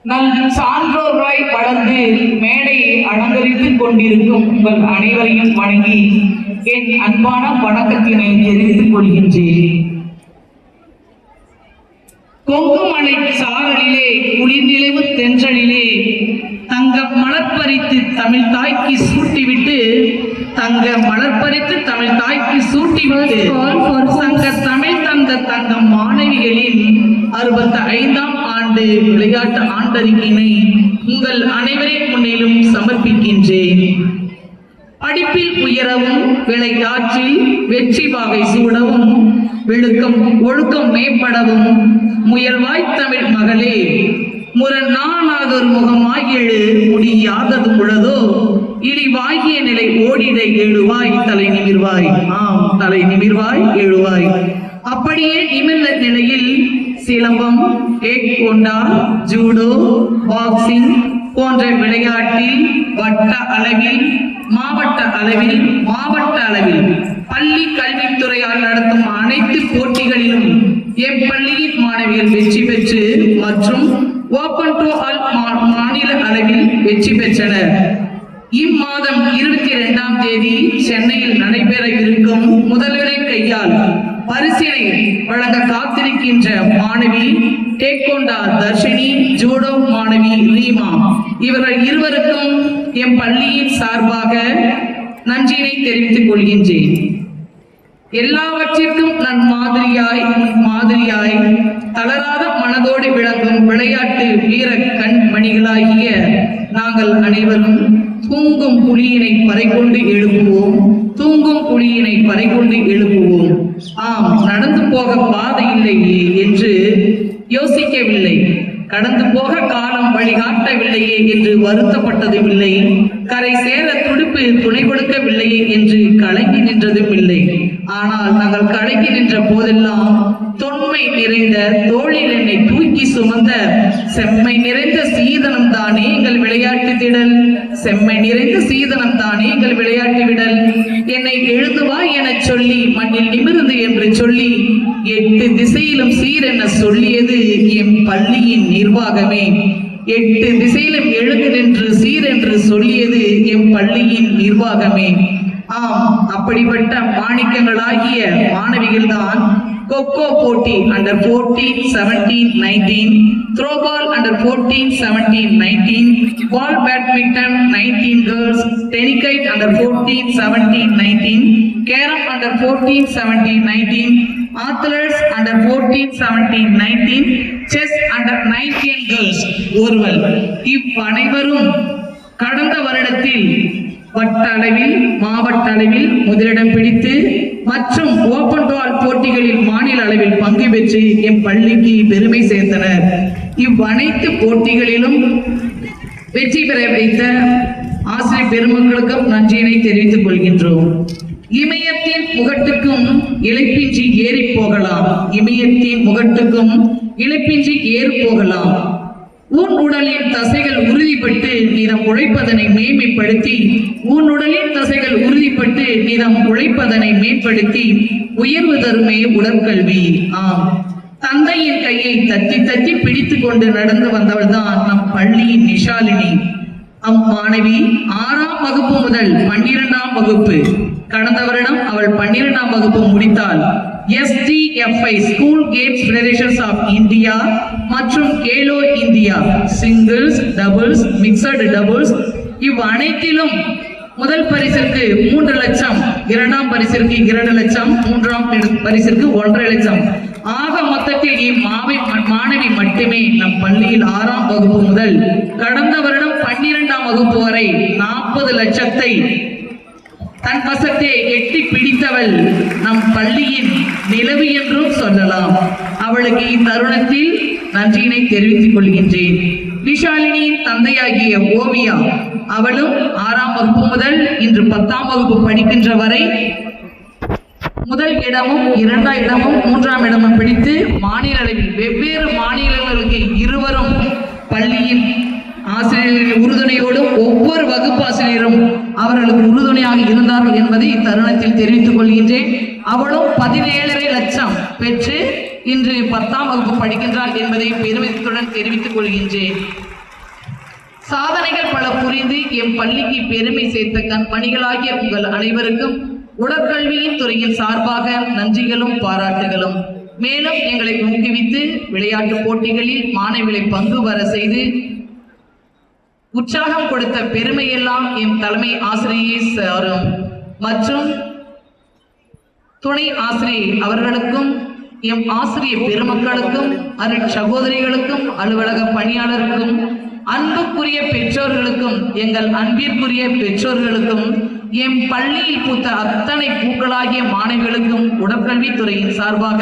நம் சான்றோராய் வளர்ந்து மேடையை அலங்கரித்துக் கொண்டிருக்கும் உங்கள் அனைவரையும் வணங்கி என் அன்பான வணக்கத்தினை தெரிவித்துக் கொள்கின்றேன். கொங்குமலை சாரலிலே குளிர்நிலவு தென்றலிலே தங்க மலர்பறித்து தமிழ் தாய்க்கு சூட்டிவிட்டு சங்க தமிழ் தந்த தங்க மாணவிகளின் 65ஆம் ஆண்டு விளையாட்டு ஆண்டறிக்கையினை உங்கள் அனைவரின் முன்னிலும் சமர்ப்பிக்கின்றேன். படிப்பில் உயரவும் விளையாற்றில் வெற்றி வாகை சூடவும் ஒழுக்கம் மேம்படவும் முயல்வாய் தமிழ் மகளே, முரணானதொரு முகமாய் எழு முடியாதது உளதோ இழிவாகிய நிலை ஓடிட எழுவாய் தலை நிமிர்வாய். தலை நிமிர்வாய் எழுவாய். அப்படியே நிமிர்ந்த நிலையில் சிலம்பம், டேக்வாண்டோ, ஜூடோ, பாக்ஸிங் போன்ற விளையாட்டில் வட்ட அளவில், மாவட்ட அளவில் பள்ளி கல்வித்துறையால் நடத்தும் அனைத்து போட்டிகளிலும் எப்பள்ளியின் மாணவிகள் வெற்றி பெற்று மற்றும் ஓபன் டு ஆல் மாநில அளவில் வெற்றி பெற்றனர். இம்மாதம் 22ஆம் தேதி சென்னையில் நடைபெற இருக்கும் முதல்வரை கையால் பரிசினை வழங்க காத்திருக்கின்ற மாணவி டேக்வாண்டோ தர்ஷினி, ஜூடோ மாணவி ரீமா, இவர்கள் இருவருக்கும் என் பள்ளியின் சார்பாக நன்றியினை தெரிவித்துக் கொள்கின்றேன். எல்லாவற்றிற்கும் மாதிரியாய் தளராத மனதோடு விளங்கும் விளையாட்டு வீர கண்மணிகளாகிய நாங்கள் அனைவரும் தூங்கும் புலியினை பறைகொண்டு எழுப்புவோம். நடந்து போக பாதை இல்லையே என்று யோசிக்கவில்லை, கடந்து போக காலம் வழிகாட்டவில்லையே என்று வருத்தப்பட்டதும் இல்லை, கரை சேர துடுப்பு துணை கொடுக்கவில்லையே என்று கலங்கி நின்றதும் இல்லை. ஆனால் நாங்கள் கலங்கி நின்ற போதெல்லாம் தொன்மை நிறைந்த தோளில் என்னை தூக்கி சுமந்த செம்மை நிறைந்த சீதனம் தானே எங்கள் விளையாட்டு திடல், என்னை எழுதுவா என சொல்லி மண்ணில் நிமிர்ந்து என்று சொல்லி 8 திசையிலும் சீர் என சொல்லியது என் பள்ளியின் நிர்வாகமே. 8 திசையிலும் எழுந்து நின்று சீர் என்று சொல்லியது என் பள்ளியின் நிர்வாகமே. அப்படிப்பட்ட மாணிக்கங்களாகிய மாணவிகள் தான் கொக்கோ போட்டி under 14, 17, 19, throwball under 14, 17, 19, ball badminton 19 girls, tenikoit under 14, 17, 19, carrom under 14, 17, 19, athletes under 14, 17, 19, chess under 19 girls ஒருவல். இவ்வனைவரும் கடந்த வருடத்தில் வட்ட அளவில், மாவட்ட அளவில் முதலிடம் பிடித்து மற்றும் ஓபன் டு ஆல் போட்டிகளில் மாநில அளவில் பங்கு பெற்று என் பள்ளிக்கு பெருமை சேர்த்தனர். இவ்வனைத்து போட்டிகளிலும் வெற்றி பெற வைத்த ஆசிரியர் பெருமக்களுக்கும் நன்றியினை தெரிவித்துக் கொள்கின்றோம். இமயத்தின் முகட்டுக்கும் இழைப்பின்றி ஏறி போகலாம். உன் உடலின் தசைகள் உறுதிப்பட்டு நீதம் உழைப்பதனை மேம்படுத்தி உயர்வு தருமே உடற்கல்வி. தந்தையின் கையை தட்டி பிடித்து கொண்டு நடந்து வந்தவள் தான் நம் பள்ளியின் நிஷாலினி. அம்மாணவி 6ஆம் வகுப்பு முதல் 12ஆம் வகுப்பு, கடந்த வருடம் அவள் 12ஆம் வகுப்பு முடித்தாள். SDFI school games federations of India மற்றும் Khelo India singles, doubles, mixed doubles இவ் அனைத்திலும் முதல் பரிசிற்கு 3 லட்சம், 2ஆம் பரிசிற்கு 2 லட்சம், 3ஆம் பரிசிற்கு 1.5 லட்சம், ஆக மொத்தத்தில் மாணவி மட்டுமே நம் பள்ளியில் 6ஆம் வகுப்பு முதல் கடந்த வருடம் 12ஆம் வகுப்பு வரை 40 லட்சத்தை தன் வசத்தை எட்டி பிடித்தவள் நம் பள்ளியின் நிலவு என்றும் சொல்லலாம். அவளுக்கு இத்தருணத்தில் நன்றியினை தெரிவித்துக் கொள்கின்றேன். விஷாலினியின் தந்தையாகிய ஓவியா, அவளும் 6ஆம் வகுப்பு முதல் இன்று 10ஆம் வகுப்பு படிக்கின்ற வரை முதல் இடமும் 2ஆம் இடமும் 3ஆம் இடமும் பிடித்து மாநில அளவில் வெவ்வேறு மாநிலங்களுக்கு இருவரும் பள்ளியின் ஆசிரியர்கள் உறுதுணையோடும் ஒவ்வொரு வகுப்பு ஆசிரியரும் அவர்களுக்கு உறுதுணையாக இருந்தார்கள் என்பதை இத்தருணத்தில் தெரிவித்துக் கொள்கின்றேன். அவளும் 17.5 லட்சம் பெற்று இன்று 10ஆம் வகுப்பு படிக்கின்றாள் என்பதை பெருமிதத்துடன் தெரிவித்துக் கொள்கின்றேன். சாதனைகள் பல புரிந்து எம் பள்ளிக்கு பெருமை சேர்த்த கண்மணிகளாகிய உங்கள் அனைவருக்கும் உடற்கல்வியின் துறையின் சார்பாக நன்றிகளும் பாராட்டுகளும். மேலும் எங்களை ஊக்குவித்து விளையாட்டு போட்டிகளில் மாணவிகளை பங்கு வர செய்து உற்சாகம் கொடுத்த பெருமையெல்லாம் எம் தலைமை ஆசிரியை சாரும் மற்றும் துணை ஆசிரியை அவர்களுக்கும், எம் ஆசிரியர் பெருமக்களுக்கும், அருட் சகோதரிகளுக்கும், அலுவலக பணியாளருக்கும், அன்புக்குரிய பெற்றோர்களுக்கும், எங்கள் அன்பிற்குரிய பெற்றோர்களுக்கும், எம் பள்ளியில் பூத்த அத்தனை பூக்களாகிய மாணவிகளுக்கும் உடற்கல்வித்துறையின் சார்பாக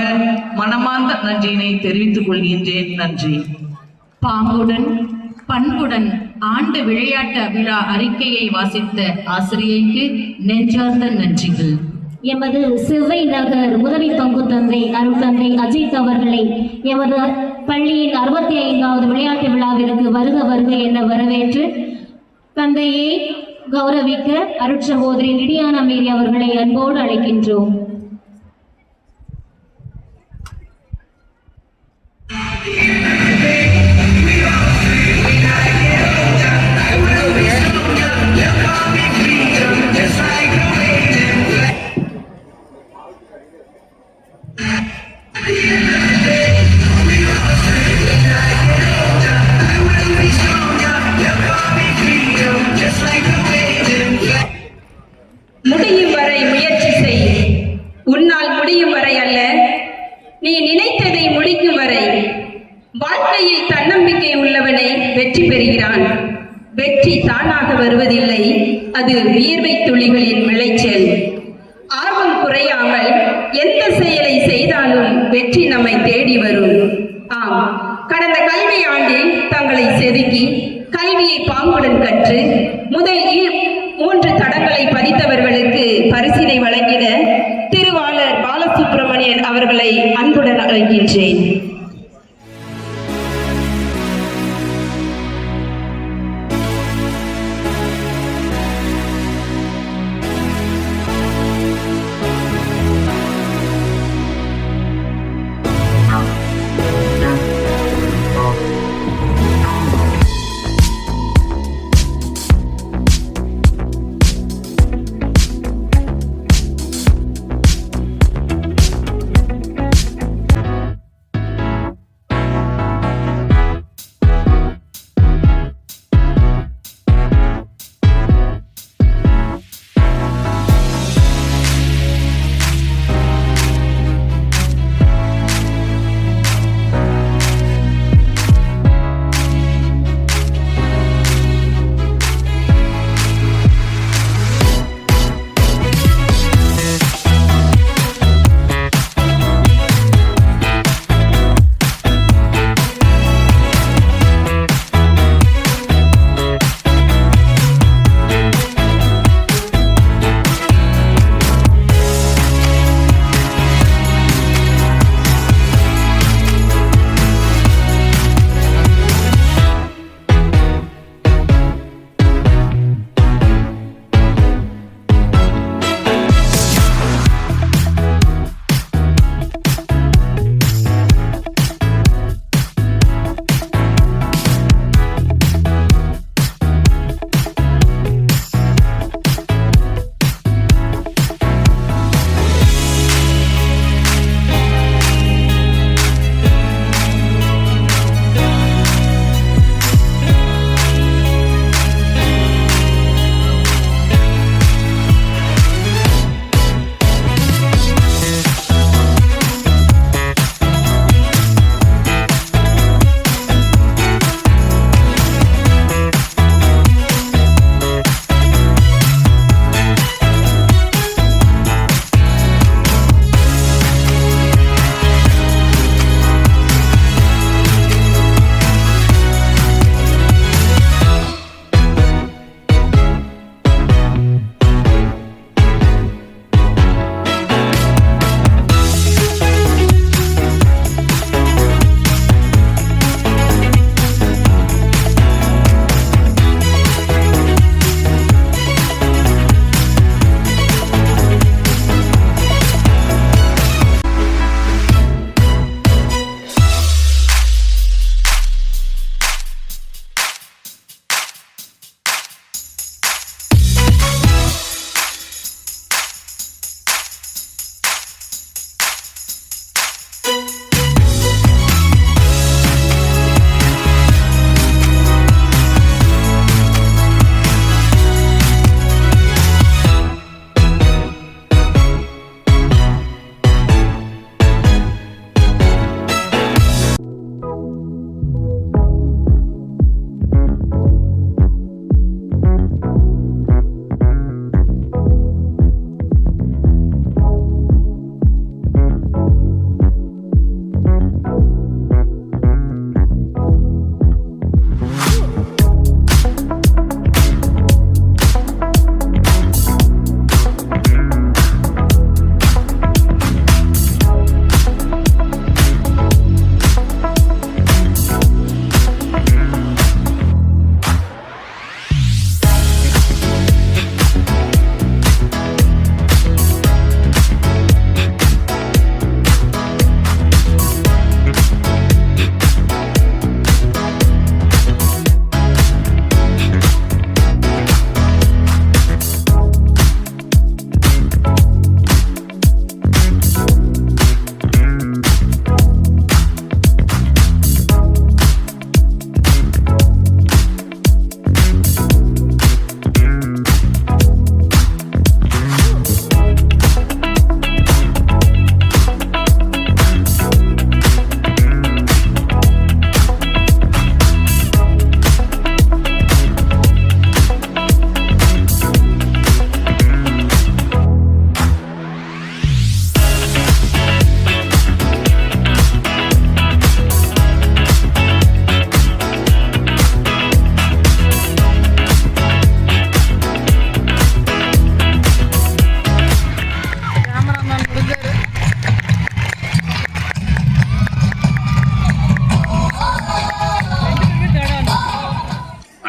மனமார்ந்த நன்றியினை தெரிவித்துக் கொள்கின்றேன். நன்றி. பாங்குடன் பண்புடன் ஆண்டு விளையாட்டு விழா அறிக்கையை வாசித்த ஆசிரியைக்கு நெஞ்சார்ந்த நன்றிகள். எமது சிவை நகர் உதவி பங்கு தந்தை அருட்தந்தை அஜித் அவர்களை எமது பள்ளியின் 65வது விளையாட்டு விழாவிற்கு வருக வருக என வரவேற்று தந்தையை கௌரவிக்க அருட்சகோதரி லிடியானா மேரி அவர்களை அன்போடு அழைக்கின்றோம். முடியும் வரை முயற்சி செய். உன்னால் முடியும் வரை அல்ல, நீ நினைத்ததை முடிக்கும் வரை. வாழ்க்கையில் தன்னம்பிக்கை உள்ளவனே வெற்றி பெறுகிறான். வெற்றி தானாக வருவதில்லை, அது வியர்வை துளிகளின் விளைச்சல். ஆர்வம் குறையாமல் எந்த செயலை செய்தாலும் வெற்றி நம்மை தேடி வரும். ஆம், கடந்த கல்வி ஆண்டில் தங்களை செதுக்கி கல்வியை பாங்குடன் கற்று முதல் 3 தடங்களை பதித்தவர்களுக்கு பரிசினை வழங்கின திருவாளர் பாலசுப்பிரமணியன் அவர்களை அன்புடன் அழைக்கின்றேன்.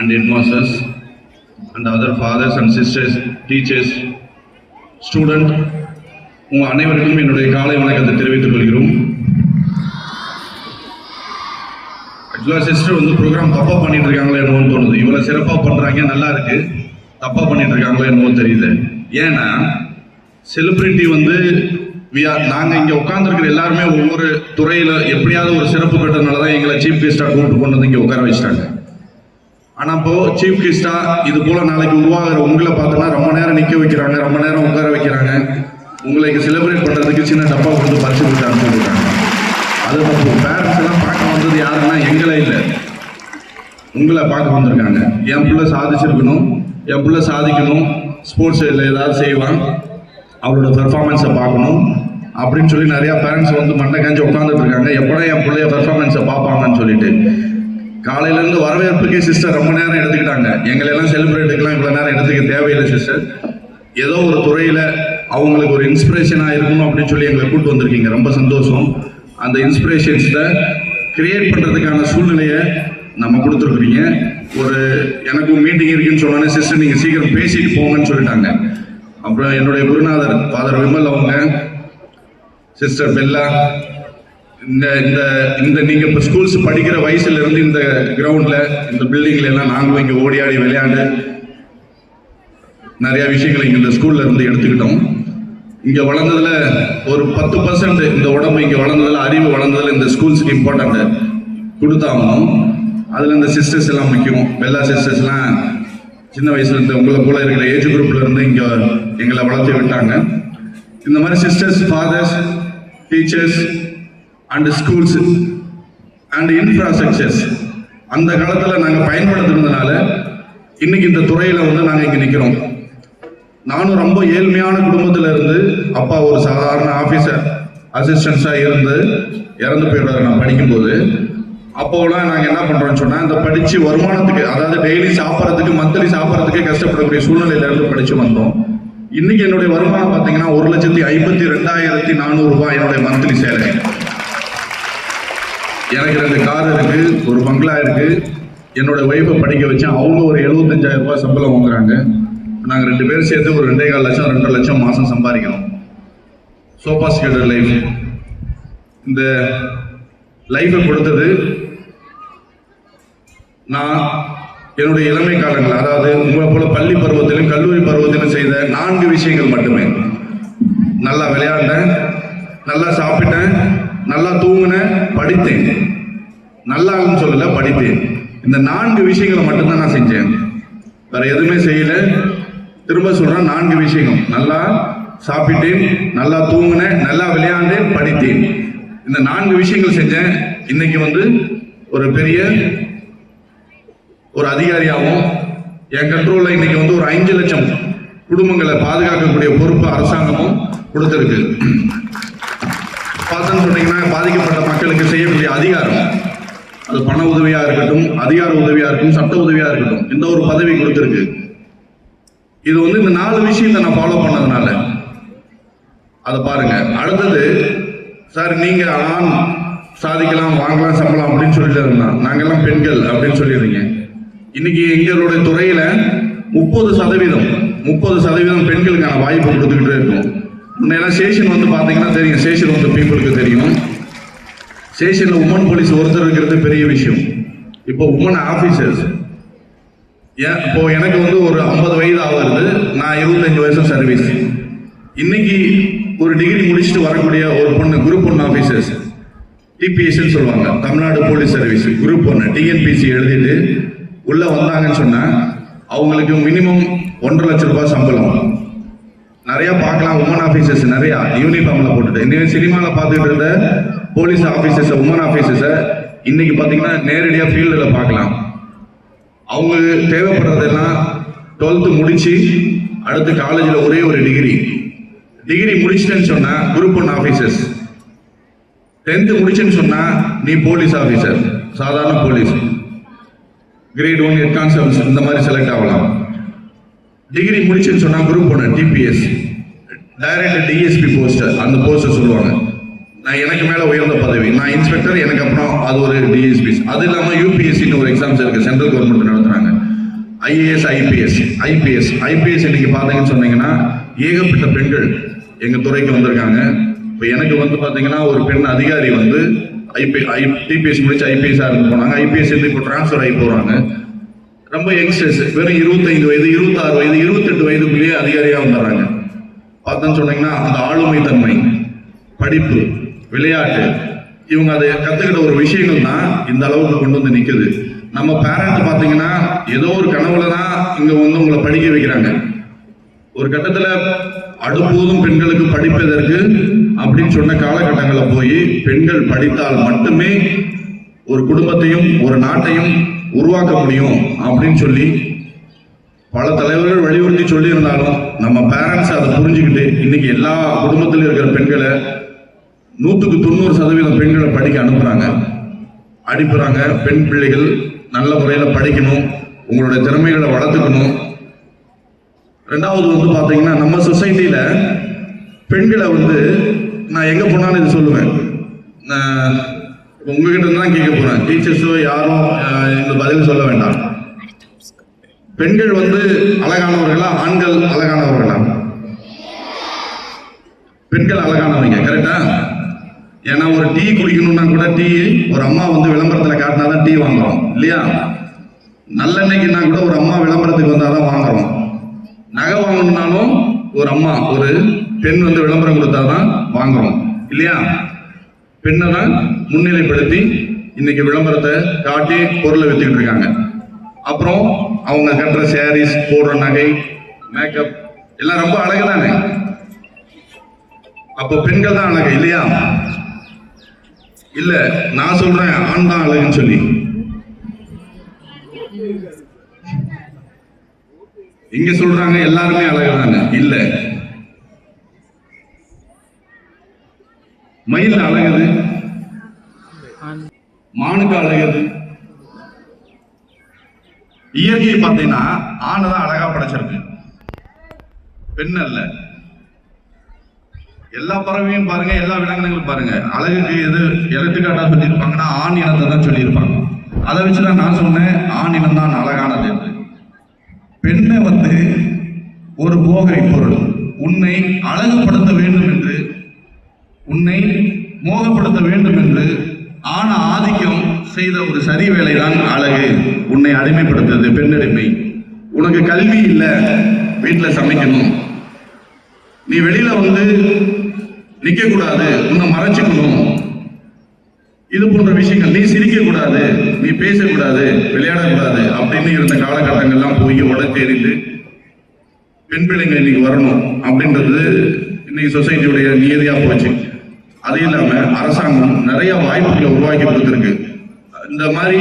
and headmasters and other fathers and sisters, teachers, student, உங்கள் அனைவருக்கும் என்னுடைய காலை வணக்கத்தை தெரிவித்துக் கொள்கிறோம். ஆக்சுவலாக சிஸ்டர் வந்து ப்ரோக்ராம் தப்பாக பண்ணிட்டு இருக்காங்களோ என்னவோ தோணுது. இவ்வளோ சிறப்பாக பண்ணுறாங்க, நல்லா இருக்கு, தப்பாக பண்ணிட்டு இருக்காங்களோ என்னவோ தெரியுது. ஏன்னா செலிபிரிட்டி வந்து நாங்கள் இங்கே உட்காந்துருக்கிற எல்லாருமே ஒவ்வொரு துறையில் எப்படியாவது ஒரு சிறப்பு பெற்றதுனால தான் எங்களை சீஃப் கெஸ்டாக கூப்பிட்டு கொண்டு வந்து இங்கே உட்கார வச்சுட்டாங்க. ஆனால் இப்போ சீஃப் கெஸ்டாக இது போல் நாளைக்கு உருவாகிற உங்களை பார்த்தோன்னா ரொம்ப நேரம் நிற்க வைக்கிறாங்க, ரொம்ப நேரம் உட்கார வைக்கிறாங்க. உங்களுக்கு செலிப்ரேட் பண்ணுறதுக்கு சின்ன டப்பா கொடுத்து பறிச்சு கொடுத்து அனுப்பிச்சுருக்காங்க. அது தப்பு. பேரண்ட்ஸ் எல்லாம் பார்க்க வந்தது யாருன்னா எங்களை இல்லை, உங்களை பார்க்க வந்திருக்காங்க. என் பிள்ளை சாதிச்சிருக்கணும், என் பிள்ளை சாதிக்கணும், ஸ்போர்ட்ஸில் ஏதாவது செய்வான், அவளோட பெர்ஃபார்மன்ஸை பார்க்கணும் அப்படின்னு சொல்லி நிறையா பேரண்ட்ஸ் வந்து மண்டை காஞ்சி உட்காந்துட்டு இருக்காங்க. எப்படா என் பிள்ளைய பெர்ஃபார்மன்ஸை பார்ப்பாங்கன்னு சொல்லிட்டு காலையிலேருந்து வரவேற்புக்கே சிஸ்டர் ரொம்ப நேரம் எடுத்துக்கிட்டாங்க. எங்களெல்லாம் செலிப்ரேட்டுக்கெல்லாம் இவ்வளோ நேரம் எடுத்துக்க தேவையில்லை சிஸ்டர். ஏதோ ஒரு துறையில் அவங்களுக்கு ஒரு இன்ஸ்பிரேஷனாக இருக்கணும் அப்படின்னு சொல்லி எங்களை கூப்பிட்டு வந்திருக்கீங்க. ரொம்ப சந்தோஷம். அந்த இன்ஸ்பிரேஷன்ஸை கிரியேட் பண்ணுறதுக்கான சூழ்நிலையை நம்ம கொடுத்துருக்குறீங்க. ஒரு எனக்கும் மீட்டிங் இருக்குன்னு சொன்னோன்னே சிஸ்டர் நீங்கள் சீக்கிரம் பேசிட்டு போங்கன்னு சொல்லிட்டாங்க. அப்புறம் என்னுடைய குருநாதர் ஃபாதர் விமல் அவங்க, சிஸ்டர் பெல்லா, இந்த இந்த இந்த நீங்கள் இப்போ ஸ்கூல்ஸ் படிக்கிற வயசுலேருந்து இந்த கிரவுண்டில் இந்த பில்டிங்கில் எல்லாம் நாங்களும் இங்கே ஓடி ஆடி விளையாண்டு நிறையா விஷயங்களை இங்கே இந்த ஸ்கூலில் இருந்து எடுத்துக்கிட்டோம். இங்கே வளர்ந்ததில் ஒரு 10% இந்த உடம்பு இங்கே வளர்ந்ததில், அறிவு வளர்ந்ததில் இந்த ஸ்கூல்ஸுக்கு இம்பார்ட்டண்ட்டு கொடுத்தாகணும். அதில் இந்த சிஸ்டர்ஸ் எல்லாம் முக்கியம். பெல்லா சிஸ்டர்ஸ்லாம் சின்ன வயசுலேருந்து உங்களை போல இருக்கிற ஏஜ் குரூப்ல இருந்து இங்கே எங்களை வளர்த்து விட்டாங்க. இந்த மாதிரி sisters, fathers, teachers and schools and infrastructures அந்த காலத்தில் நாங்கள் பயன்படுத்துறதுனால இன்னைக்கு இந்த துறையில் வந்து நாங்கள் இங்கே நிற்கிறோம். நானும் ரொம்ப ஏழ்மையான குடும்பத்தில் இருந்து, அப்பா ஒரு சாதாரண ஆஃபீஸர் அசிஸ்டன்ஸாக இருந்து இறந்து போயிடுறாரு நான் படிக்கும்போது. அப்போலாம் நாங்கள் என்ன பண்ணுறோம்னு சொன்னால், இந்த படித்து வருமானத்துக்கு, அதாவது டெய்லி சாப்பிட்றதுக்கு, மந்த்லி சாப்பிட்றதுக்கே கஷ்டப்படக்கூடிய சூழ்நிலையிலேருந்து படித்து வந்தோம். இன்னைக்கு என்னுடைய வருமானம் பார்த்தீங்கன்னா 1,52,400 ரூபாய் என்னுடைய மந்த்லி சேலரி. எனக்கு 2 கார் இருக்கு, ஒரு பங்களா இருக்கு. என்னோட ஒய்ஃபை படிக்க வச்சேன். அவங்க ஒரு 75,000 ரூபாய் சம்பளம் வாங்குறாங்க. நாங்கள் 2 பேரும் சேர்த்து ஒரு 2,4 லட்சம் 2 லட்சம் மாதம் சம்பாதிக்கணும். சோபாஸ்கேட்டர் லைஃப். இந்த லைஃபை கொடுத்தது நான் என்னுடைய இளமை காலங்கள், அதாவது உங்களை போல பள்ளி பருவத்திலும் கல்லூரி பருவத்திலும் செய்த 4 விஷயங்கள் மட்டுமே. நல்லா விளையாண்டேன், நல்லா சாப்பிட்டேன், நல்லா தூங்கினேன், படித்தேன். நல்லான்னு சொல்லல, படித்தேன். இந்த 4 விஷயங்களை மட்டும்தான் நான் செஞ்சேன், வேற எதுவுமே செய்யல. திரும்ப சொல்றேன், 4 விஷயங்கள். நல்லா சாப்பிட்டேன், நல்லா தூங்கினேன், நல்லா விளையாண்டேன், படித்தேன். இந்த 4 விஷயங்கள் செஞ்சேன். இன்னைக்கு வந்து ஒரு பெரிய ஒரு அதிகாரியாகவும் என் கண்ட்ரோல்ல இன்னைக்கு வந்து ஒரு 5 லட்சம் குடும்பங்களை பாதுகாக்கக்கூடிய பொறுப்பு அரசாங்கமும் கொடுத்திருக்கு. பார்த்தோன்னு சொன்னீங்கன்னா, பாதிக்கப்பட்ட மக்களுக்கு செய்யக்கூடிய அதிகாரம், அது பண உதவியா இருக்கட்டும், அதிகார உதவியா இருக்கட்டும், சட்ட உதவியா இருக்கட்டும், இந்த ஒரு பதவி கொடுத்திருக்கு. இது வந்து இந்த 4 விஷயத்தை நான் ஃபாலோ பண்ணதுனால அதை பாருங்க. அடுத்தது, சார் நீங்க ஆண் சாதிக்கலாம், வாங்கலாம் சம்பளம் அப்படின்னு சொல்லிட்டு இருந்தான், நாங்கெல்லாம் பெண்கள் அப்படின்னு சொல்லிடுறீங்க. இன்னைக்கு எங்களுடைய துறையில 30% பெண்களுக்கான வாய்ப்பு கொடுத்துக்கிட்டே இருக்கும். முன்னெல்லாம் ஸ்டேஷன் வந்து பாத்தீங்கன்னா தெரியும், ஸ்டேஷன் வந்து பீப்புளுக்கு தெரியும். ஸ்டேஷன்ல உமன் போலீஸ் ஒருத்தர் இருக்கிறது பெரிய விஷயம். இப்போ உமன் ஆபீசர்ஸ், இப்போ எனக்கு வந்து ஒரு 50 வயது ஆகுது, நான் 25 வருஷம் சர்வீஸ். இன்னைக்கு ஒரு டிகிரி முடிச்சுட்டு வரக்கூடிய ஒரு பொண்ணு, குரூப் 1 ஆபீசர்ஸ், டிபிஎஸ் சொல்லுவாங்க, Tamil Nadu police service group 1 TNPC எழுதிட்டு உள்ள வந்தாங்கன்னு சொன்னா அவங்களுக்கு மினிமம் 1.5 லட்சம் ரூபாய் சம்பளம். நிறைய பார்க்கலாம் உமன் ஆபீசர்ஸ், நிறைய யூனிஃபார்ம்ல போட்டுட்டு. இன்னைக்கு சினிமாவில் பார்த்துட்டு இருந்த போலீஸ் ஆபீசர்ஸ், உமன் ஆபீசர்ஸை இன்னைக்கு பார்த்தீங்கன்னா நேரடியாக ஃபீல்டில் பார்க்கலாம். அவங்க தேவைப்படுறதெல்லாம் 12th முடிச்சு அடுத்து காலேஜில் ஒரே ஒரு டிகிரி முடிச்சுட்டேன்னு சொன்னா குரூப் 1 ஆபீசர்ஸ். 10th முடிச்சுன்னு சொன்னா நீ போலீஸ் ஆபீசர், சாதாரண போலீஸ், கிரேட் 1 ஹெட் கான்ஸ்டபிள்ஸ் இந்த மாதிரி செலக்ட் ஆகலாம். டிகிரி முடிச்சுன்னு சொன்னா group 1 DPS, direct DSP poster, அந்த போஸ்டர் சொல்லுவாங்க. நான் எனக்கு மேல உயர்ந்த பதவி, நான் இன்ஸ்பெக்டர், எனக்கு அப்புறம் அது ஒரு டிஎஸ்பி. அது இல்லாம யூபிஎஸ்சின்னு ஒரு எக்ஸாம்ஸ் இருக்கு, சென்ட்ரல் கவர்மெண்ட் நடத்துறாங்க. ஐஏஎஸ், ஐபிஎஸ் இன்னைக்கு பார்த்தீங்கன்னு சொன்னீங்கன்னா ஏகப்பட்ட பெண்கள் எங்க துறைக்கு வந்திருக்காங்க. இப்போ எனக்கு வந்து பார்த்தீங்கன்னா ஒரு பெண் அதிகாரி வந்து டிபிஎஸ் முடிச்சு ஐபிஎஸ்ஸாக இருந்து போனாங்க. ஐபிஎஸ் இப்போ டிரான்ஸ்ஃபர் ஆகி போகிறாங்க. ரொம்ப யங்ஸ்டர்ஸ், வெறும் 25 வயது, 26 வயது, 28 வயதுக்குள்ளேயே அதிகாரியாக வந்துடுறாங்க. பார்த்தோன்னு சொன்னீங்கன்னா அந்த ஆளுமை தன்மை, படிப்பு, விளையாட்டு, இவங்க அதை கற்றுக்கிட்ட ஒரு விஷயங்கள் தான் இந்த அளவுக்கு கொண்டு வந்து நிற்குது. நம்ம பேரண்ட் பார்த்தீங்கன்னா ஏதோ ஒரு கனவுல தான் இங்கே வந்து உங்களை படிக்க வைக்கிறாங்க. ஒரு கட்டத்தில் அடுப்போதும் பெண்களுக்கு படிப்பதற்கு அப்படின்னு சொன்ன காலகட்டங்களில் போய் பெண்கள் படித்தால் மட்டுமே ஒரு குடும்பத்தையும் ஒரு நாட்டையும் உருவாக்க முடியும் அப்படின்னு சொல்லி பல தலைவர்கள் வலியுறுத்தி சொல்லி இருந்தாலும் நம்ம பேரண்ட்ஸ் அதை புரிஞ்சுக்கிட்டு இன்னைக்கு எல்லா குடும்பத்திலும் இருக்கிற பெண்களை 100% பெண்களை படிக்க அனுப்புறாங்க. பெண் பிள்ளைகள் நல்ல முறையில் படிக்கணும், உங்களுடைய திறமைகளை வளர்த்துக்கணும். ரெண்டாவது வந்து பார்த்தீங்கன்னா நம்ம சொசைட்டியில் பெண்களை வந்து நான் எங்கே போனாலும் இது சொல்லுவேன். நான் உங்ககிட்ட இருந்து தான் கேட்க போகிறேன். டீச்சர்ஸோ யாரும் இந்த பதில் சொல்ல வேண்டாம். பெண்கள் வந்து அழகானவர்களா, ஆண்கள் அழகானவர்களா? பெண்கள் அழகானவங்க, கரெக்டா? ஏன்னா ஒரு டீ குடிக்கணும்னா கூட ஒரு அம்மா வந்து விளம்பரத்தில் காட்டினாதான் டீ வாங்குறோம் இல்லையா? நல்லெண்ணெய்க்குன்னா கூட ஒரு அம்மா விளம்பரத்துக்கு வந்தாதான் வாங்குறோம். நகை வாங்கணும்னாலும் ஒரு பெண் வந்து விளம்பரம் கொடுத்தாதான் வாங்குறோம் இல்லையா? பெண்ணை தான் முன்னிலைப்படுத்தி இன்னைக்கு விளம்பரத்தை காட்டி பொருளை வித்துக்கிட்டு இருக்காங்க. அப்புறம் அவங்க கட்டுற சாரீஸ், போடுற நகை, மேக்கப் எல்லாம் ரொம்ப அழகு தானே? அப்போ பெண்கள் தான் அழகு இல்லையா? இல்ல நான் சொல்றேன் ஆண் தான் அழகுன்னு சொல்லி. இங்க சொல்றாங்க எல்லாருமே அழகுதாங்க. இல்ல, மயில் அழகுது, மானுக்கு அழகுது. இயற்கையை பார்த்தீங்கன்னா ஆணுதான் அழகா படைச்சிருக்கு, பெண் அல்ல. எல்லா பறவையும் பாருங்க, எல்லா விலங்கினங்களும் பாருங்க, அழகுக்கு எது எடுத்துக்காட்டா சொல்லியிருப்பாங்கன்னா ஆண் இனத்தை தான் சொல்லியிருப்பாங்க. அதை வச்சுதான் நான் சொன்னேன் ஆண் இனம் தான் அழகானது என்று. பெண்ணை வந்து ஒரு போகை பொருள், உன்னை அழகுபடுத்த வேண்டும் என்று, உன்னை மோகப்படுத்த வேண்டும் என்று ஆண ஆதிக்கம் செய்த ஒரு சரி வேலைதான் அழகு. உன்னை அடிமைப்படுத்துறது பெண்ணடிமை. உனக்கு கல்வி இல்லை, வீட்டுல சமைக்கணும், நீ வெளியில வந்து நிக்க கூடாது, உன்னை மறைச்சுக்கணும், இது போன்ற விஷயங்கள், நீ சிரிக்க கூடாது, நீ பேசக்கூடாது, விளையாடக்கூடாது அப்படின்னு இருந்த காலகட்டங்கள்லாம் போய் உடச்சு எறிந்து பெண் பிள்ளைங்க இன்னைக்கு வரணும் அப்படின்றது இன்னைக்கு சொசைட்டியுடைய நியதியா போச்சு. அது இல்லாம அரசாங்கம் நிறைய வாய்ப்புகளை உருவாக்கி கொடுத்திருக்கு. இந்த மாதிரி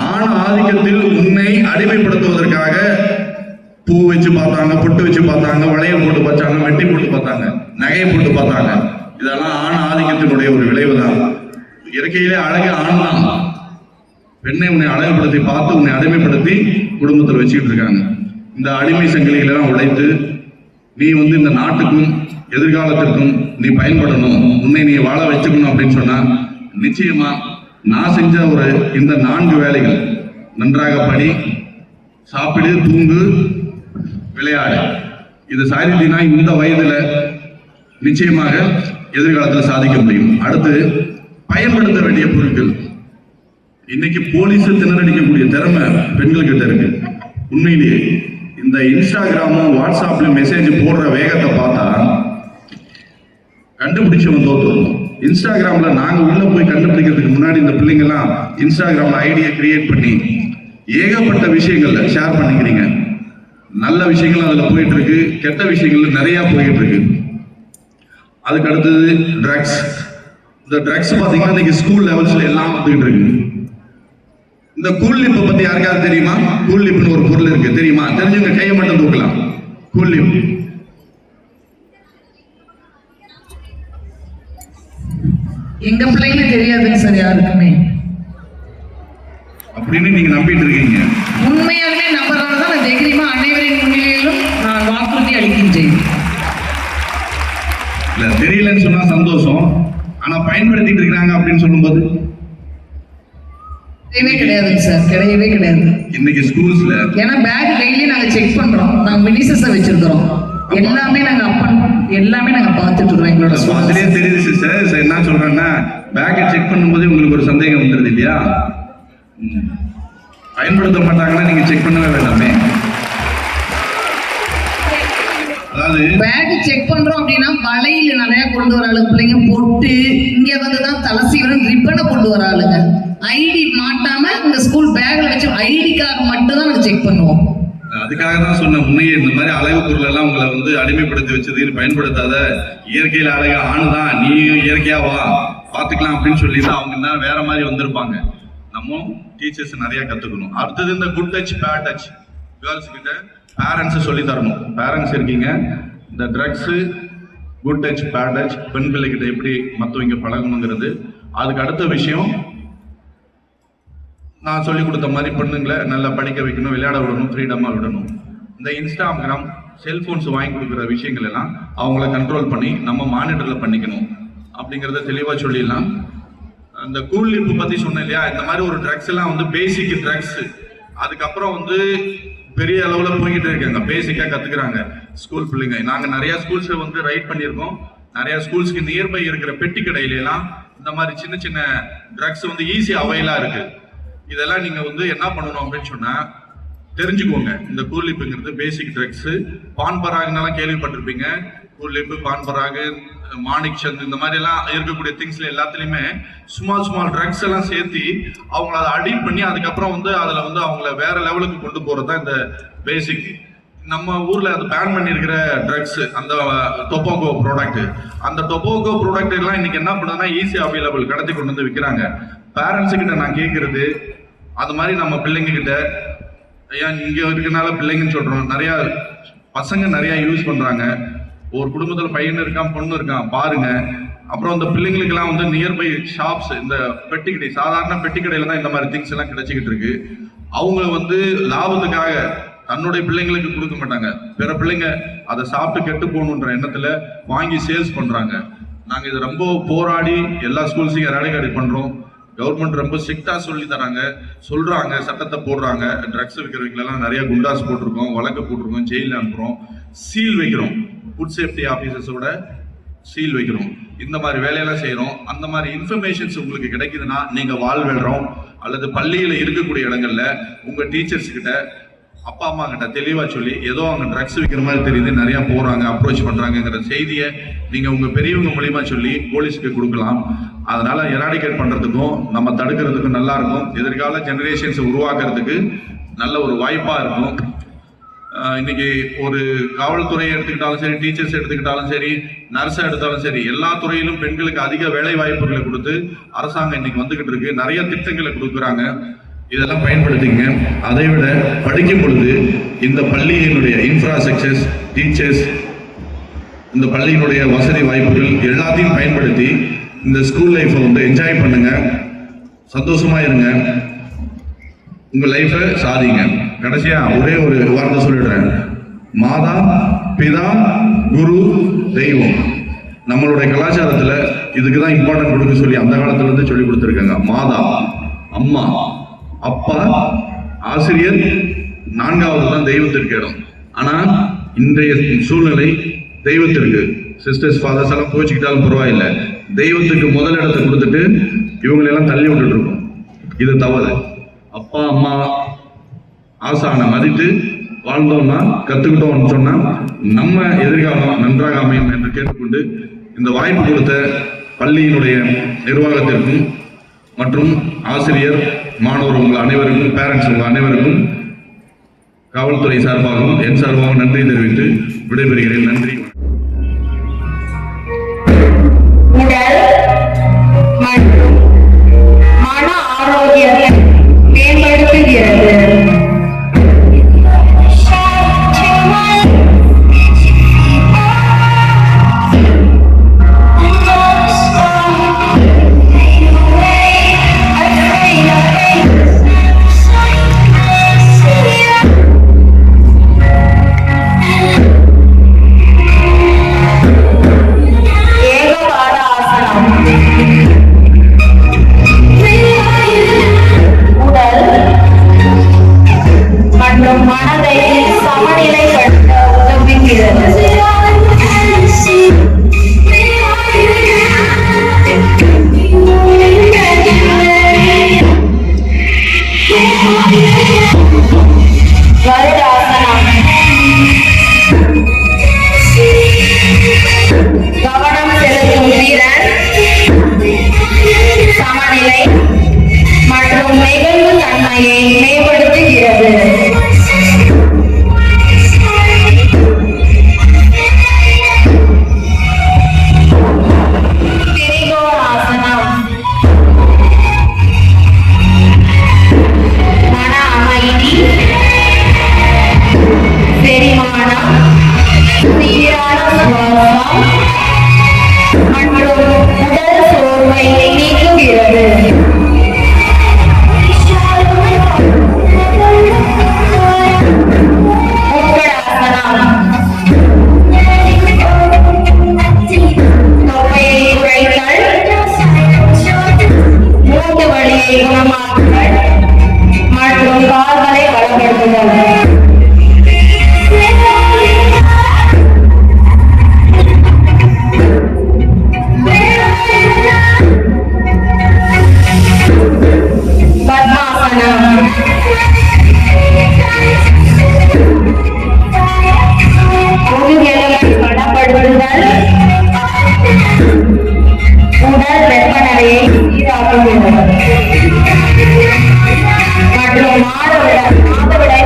ஆண் ஆதிக்கத்தில் உன்னை அடிமைப்படுத்துவதற்காக பூ வச்சு பார்த்தாங்க, பொட்டு வச்சு பார்த்தாங்க, வளையல் போட்டு பார்த்தாங்க, வெட்டி போட்டு பார்த்தாங்க, நகையை போட்டு பார்த்தாங்க. இதெல்லாம் ஆண் ஆதிக்கத்தினுடைய ஒரு விளைவு தான். இயற்கையிலே அழகு ஆண் தான். பெண்ணை உன்னை அழகுபடுத்தி பார்த்து உன்னை அடிமைப்படுத்தி குடும்பத்தில் வச்சுக்கிட்டு இருக்காங்க. இந்த அடிமை சங்கிலிகளெல்லாம் உடைத்து நீ வந்து இந்த நாட்டுக்கும் எதிர்காலத்திற்கும் நீ பயன்படணும், உன்னை நீ வாழ வச்சுக்கணும் அப்படின்னு சொன்னா நிச்சயமா நான் செஞ்ச இந்த 4 வேலைகள், நன்றாக படி, சாப்பிடு, தூங்கு, விளையாடு, இது சாதித்தீனா இந்த வயதுல நிச்சயமாக எதிர்காலத்தில் சாதிக்க முடியும். அடுத்து பயன்படுத்த வேண்டிய பொருட்கள். இன்னைக்கு போலீஸ் திணறடிக்கக்கூடிய திறமை பெண்கள் கிட்ட இருக்கு. உண்மையிலேயே இந்த இன்ஸ்டாகிராமும் வாட்ஸ்அப்லயும் மெசேஜ் போடுற வேகத்தை பார்த்தா கண்டுபிடிச்சவன் தோத்துறோம். இன்ஸ்டாகிராம்ல நாங்க உள்ள போய் கண்டுபிடிக்கிறதுக்கு முன்னாடி இந்த பிள்ளைங்க எல்லாம் இன்ஸ்டாகிராம்ல ஐடியா கிரியேட் பண்ணி ஏகப்பட்ட விஷயங்கள்ல ஷேர் பண்ணிக்கிறீங்க. நல்ல விஷயங்கள் அதுல போயிட்டு இருக்கு, கெட்ட விஷயங்கள் நிறைய போயிட்டு இருக்கு. அதுக்கு அடுத்தது ட்ரக்ஸ். இந்த ட்ரக்ஸ் பாத்தீங்கன்னா இன்னைக்கு ஸ்கூல் லெவல்ஸ்ல எல்லாம் வந்துகிட்டு இருக்கு. இந்த கூல் லிப்பை பத்தி யாருக்காவது தெரியுமா? கூல் லிப்னு ஒரு பொருள் இருக்கு, தெரியுமா? தெரிஞ்சவங்க கையை மட்டும் தூக்கலாம். கூல் லிப் எங்க பிள்ளைங்களுக்கு தெரியாதுங்க சார் யாருக்குமே. அப்படின்னு நீங்க நம்பிட்டு இருக்கீங்க. உண்மையாலுமே நம்புறதால தான் நான் தைரியமா அனைவரின் முன்னிலையிலும் நான் வாக்குறுதி அளிக்கின்றேன். இல்ல தெரியலன்னு சொன்னா சந்தோஷம், ஆனா பயன்படுத்திட்டு இருக்காங்க அப்படின்னு சொல்லும்போது கிடையவே கிடையாதுங்க சார், கிடையவே கிடையாது. இன்னைக்கு ஸ்கூல்ஸ்ல ஏன்னா பேக் டெய்லி நாங்க செக் பண்றோம், நாங்க மினிசஸை வச்சிருக்கிறோம், எல்லாமே நாங்க பார்த்துட்டு இருக்கோம் எங்களோட அதுலயே தெரியுது சிஸ்டர். என்ன சொல்றேன்னா பேக்கை செக் பண்ணும்போது உங்களுக்கு ஒரு சந்தேகம் வந்துருது இல்லையா? பயன்படுத்த மாட்டாங்கன்னா நீங்க செக் பண்ணவே வேண்டாமே. அதாவது பேக் செக் பண்றோம் அப்படின்னா வளையல் நிறைய கொண்டு வர ஆளுங்க பிள்ளைங்க போட்டு இங்க வந்துதான் தலசீவரம் ரிப்பனை கொண்டு வர ஆளுங்க. ஐடி மாட்டாம இந்த ஸ்கூல் பேக்ல வச்சு ஐடிக்காக மட்டும் தான் நாங்க செக் பண்ணுவோம். அதுக்காக தான் சொன்ன முன்னையே இந்த மாதிரி அழகு பொருள் எல்லாம் உங்களை வந்து அடிமைப்படுத்தி வச்சது பயன்படுத்தாத. இயற்கையில அழகா ஆணுதான், நீயும் இயற்கையா வா பாத்துக்கலாம் அப்படின்னு சொல்லிட்டு அவங்க தான் வேற மாதிரி வந்திருப்பாங்க. நம்ம டீச்சர்ஸ் நிறைய கத்துக்கணும். அடுத்தது இந்த good touch bad touch girls கிட்ட பேரண்ட்ஸ் சொல்லி தரணும். பேரண்ட்ஸ் இருக்கீங்க, இந்த drugs good touch bad touch பெண் பிள்ளைகிட்ட எப்படி மற்றவங்க பழகணுங்கிறது. அதுக்கு அடுத்த விஷயம் நான் சொல்லி கொடுத்த மாதிரி பொண்ணுங்களை நல்லா படிக்க வைக்கணும், விளையாட விடணும், ஃப்ரீடமாக விடணும். இந்த இன்ஸ்டாகிராம் செல்ஃபோன்ஸ் வாங்கி கொடுக்குற விஷயங்கள் எல்லாம் அவங்கள கண்ட்ரோல் பண்ணி நம்ம மானிட்டரில் பண்ணிக்கணும் அப்படிங்கிறத தெளிவாக சொல்லிடலாம். இந்த கூல் லிப் பற்றி சொன்னேன் இல்லையா, இந்த மாதிரி ஒரு ட்ரக்ஸ் எல்லாம் வந்து பேசிக் ட்ரக்ஸ். அதுக்கப்புறம் வந்து பெரிய அளவில் போய்கிட்டு இருக்காங்க, பேசிக்காக கற்றுக்குறாங்க ஸ்கூல் பிள்ளைங்க. நாங்கள் நிறையா ஸ்கூல்ஸை வந்து ரைட் பண்ணியிருக்கோம். நிறையா ஸ்கூல்ஸ்க்கு நியர்பை இருக்கிற பெட்டி கடையிலாம் இந்த மாதிரி சின்ன சின்ன ட்ரக்ஸ் வந்து ஈஸி அவைலாக இருக்குது. இதெல்லாம் நீங்கள் வந்து என்ன பண்ணணும் அப்படின்னு சொன்னால் தெரிஞ்சுக்கோங்க. இந்த கூலிப்புங்கிறது பேசிக் ட்ரக்ஸ். பான்பராகுனாலாம் கேள்விப்பட்டிருப்பீங்க. கூலிப்பு, பான்பராகு, மாணிக் சந்த், இந்த மாதிரி எல்லாம் இருக்கக்கூடிய திங்ஸ்ல எல்லாத்துலேயுமே ஸ்மால் ட்ரக்ஸ் எல்லாம் சேர்த்து அவங்கள அதை அடிக்ட் பண்ணி அதுக்கப்புறம் வந்து அதில் வந்து அவங்கள வேற லெவலுக்கு கொண்டு போகிறது தான் இந்த பேசிக். நம்ம ஊரில் அது பேன் பண்ணியிருக்கிற ட்ரக்ஸ், அந்த டொபாக்கோ ப்ராடக்ட், அந்த டொபாக்கோ ப்ராடக்ட் எல்லாம் இன்னைக்கு என்ன பண்ணுதுன்னா ஈஸி அவைலபிள் கடத்தி கொண்டு வந்து விற்கிறாங்க. பேரண்ட்ஸு கிட்ட நான் கேட்கறது, அது மாதிரி நம்ம பிள்ளைங்க கிட்ட ஏன் இங்க இருக்கனால பிள்ளைங்கன்னு சொல்றோம், நிறைய பசங்க நிறைய யூஸ் பண்றாங்க. ஒரு குடும்பத்துல பையன் இருக்கான், பொண்ணு இருக்கான் பாருங்க. அப்புறம் அந்த பிள்ளைங்களுக்கு எல்லாம் வந்து நியர்பை ஷாப்ஸ், இந்த பெட்டிக்கடை, சாதாரண பெட்டிக்கடையில தான் இந்த மாதிரி திங்ஸ் எல்லாம் கிடைச்சிக்கிட்டு இருக்கு. அவங்க வந்து லாபத்துக்காக தன்னுடைய பிள்ளைங்களுக்கு கொடுக்க மாட்டாங்க, பிற பிள்ளைங்க அதை சாப்பிட்டு கெட்டு போகணுன்ற எண்ணத்துல வாங்கி சேல்ஸ் பண்றாங்க. நாங்க இதை ரொம்ப போராடி எல்லா ஸ்கூல்ஸையும் எராடிகேட் பண்றோம். கவர்மெண்ட் ரொம்ப ஸ்ட்ரிக்டா சொல்லி தராங்க, சொல்றாங்க, சட்டத்தை போடுறாங்க. ட்ரக்ஸ் விற்கிறவங்களெல்லாம் நிறைய குண்டாஸ் போட்டிருக்கோம், வழக்கு போட்டிருக்கோம், ஜெயிலில் அனுப்புறோம், சீல் வைக்கிறோம், ஃபுட் சேஃப்டி ஆஃபீஸர்ஸோட சீல் வைக்கிறோம். இந்த மாதிரி வேலையெல்லாம் செய்யறோம். அந்த மாதிரி இன்ஃபர்மேஷன்ஸ் உங்களுக்கு கிடைக்குதுன்னா நீங்க வாழ்வெடுறோம் அல்லது பள்ளியில இருக்கக்கூடிய இடங்கள்ல உங்க டீச்சர்ஸ் கிட்ட, அப்பா அம்மா கிட்ட தெளிவா சொல்லி, ஏதோ அவங்க ட்ரக்ஸ் விற்கிற மாதிரி தெரியுது, நிறைய போறாங்க, அப்ரோச் பண்றாங்கிற செய்தியை நீங்க உங்க பெரியவங்க மூலியமா சொல்லி போலீஸ்க்கு கொடுக்கலாம். அதனால எராடிகேட் பண்றதுக்கும் நம்ம தடுக்கிறதுக்கும் நல்லா இருக்கும். எதிர்கால ஜெனரேஷன்ஸ் உருவாக்குறதுக்கு நல்ல ஒரு வாய்ப்பா இருக்கும். இன்னைக்கு ஒரு காவல்துறையை எடுத்துக்கிட்டாலும் சரி, டீச்சர்ஸ் எடுத்துக்கிட்டாலும் சரி, நர்ஸை எடுத்தாலும் சரி, எல்லா துறையிலும் பெண்களுக்கு அதிக வேலை வாய்ப்புகளை கொடுத்து அரசாங்கம் இன்னைக்கு வந்துகிட்டு இருக்கு. நிறைய திட்டங்களை கொடுக்குறாங்க, இதெல்லாம் பயன்படுத்திங்க. அதை விட படிக்கும் பொழுது இந்த பள்ளியினுடைய இன்ஃப்ராஸ்ட்ரக்சர்ஸ், டீச்சர்ஸ், இந்த பள்ளியினுடைய வசதி வாய்ப்புகள் எல்லாத்தையும் பயன்படுத்தி இந்த ஸ்கூல் லைஃப்பை வந்து என்ஜாய் பண்ணுங்க, சந்தோஷமா இருங்க, உங்க லைஃபை சாதிங்க. கடைசியா ஒரே ஒரு வார்த்தை சொல்லிடுறேன், மாதா பிதா குரு தெய்வம். நம்மளுடைய கலாச்சாரத்துல இதுக்குதான் இம்பார்ட்டன்ட் கொடுக்க சொல்லி அந்த காலத்துல இருந்து சொல்லி கொடுத்துருக்காங்க. மாதா அம்மா, அப்பா, ஆசிரியர், நான்காவது தான் தெய்வத்திற்கு இடம். ஆனா இன்றைய சூழ்நிலை தெய்வத்திற்கு, சிஸ்டர்ஸ் ஃபாதர்ஸ் எல்லாம் கோச்சிக்கிட்டாலும் பரவாயில்லை, தெய்வத்துக்கு முதல் இடத்தை கொடுத்துட்டு இவங்களெல்லாம் தள்ளி விட்டுட்டு இருக்கோம். இது தவறு. அப்பா அம்மா ஆசானை மதித்து வாழ்ந்தோம்னா, கத்துக்கிட்டோம்னு சொன்னா நம்ம எதிர்காலம் நன்றாக அமையும் என்று கேட்டுக்கொண்டு இந்த வாய்ப்பு கொடுத்த பள்ளியினுடைய நிர்வாகத்திற்கும் மற்றும் ஆசிரியர், மாணவர் உங்கள் அனைவருக்கும், பேரண்ட்ஸ் உங்கள் அனைவருக்கும் காவல்துறை சார்பாகவும் என் சார்பாகவும் நன்றி தெரிவித்து விடைபெறுகிறேன். நன்றி. உடல் மற்றும் மன ஆரோக்கியத்தை மேம்படுத்துகிறது. படுத்துதல். பத்மாசனம். முதுகெலும்பை பலப்படுத்துதல் உடல் வெப்பநிலையை சீராக்குகிறது மற்றும் மாதவிடாய்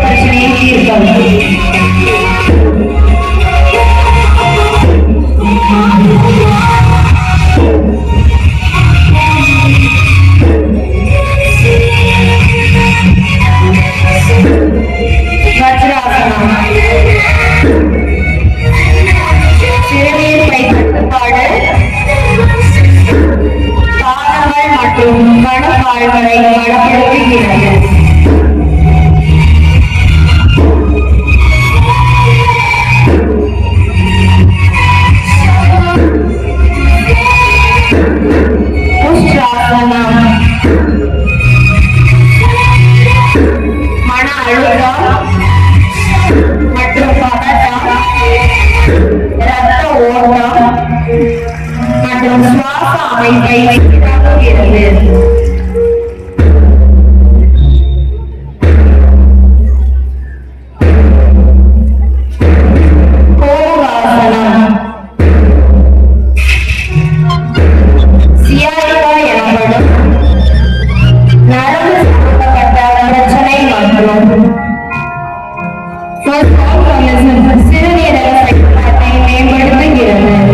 பிரச்சனையை தீர்த்தல். வஜ்ராசனம். சிறுநீர்ப்பை கட்டுப்பாடு, பாதங்கள் மற்றும் கணுக்கால்களை பலப்படுத்துகிறது. உஷ்ட்ராசனம். மன அழுத்தம் மற்றும் பதட்டம், இரத்த ஓட்டம் மற்றும் சுவாச அமைப்பை சீராக்குகிறது. கோமுகாசனம். சியாலிகா எனப்படும் நரம்பு சம்பந்தப்பட்ட பிரச்சனை மற்றும் சிறுநீரக செயல்பாட்டை மேம்படுத்துகிறது.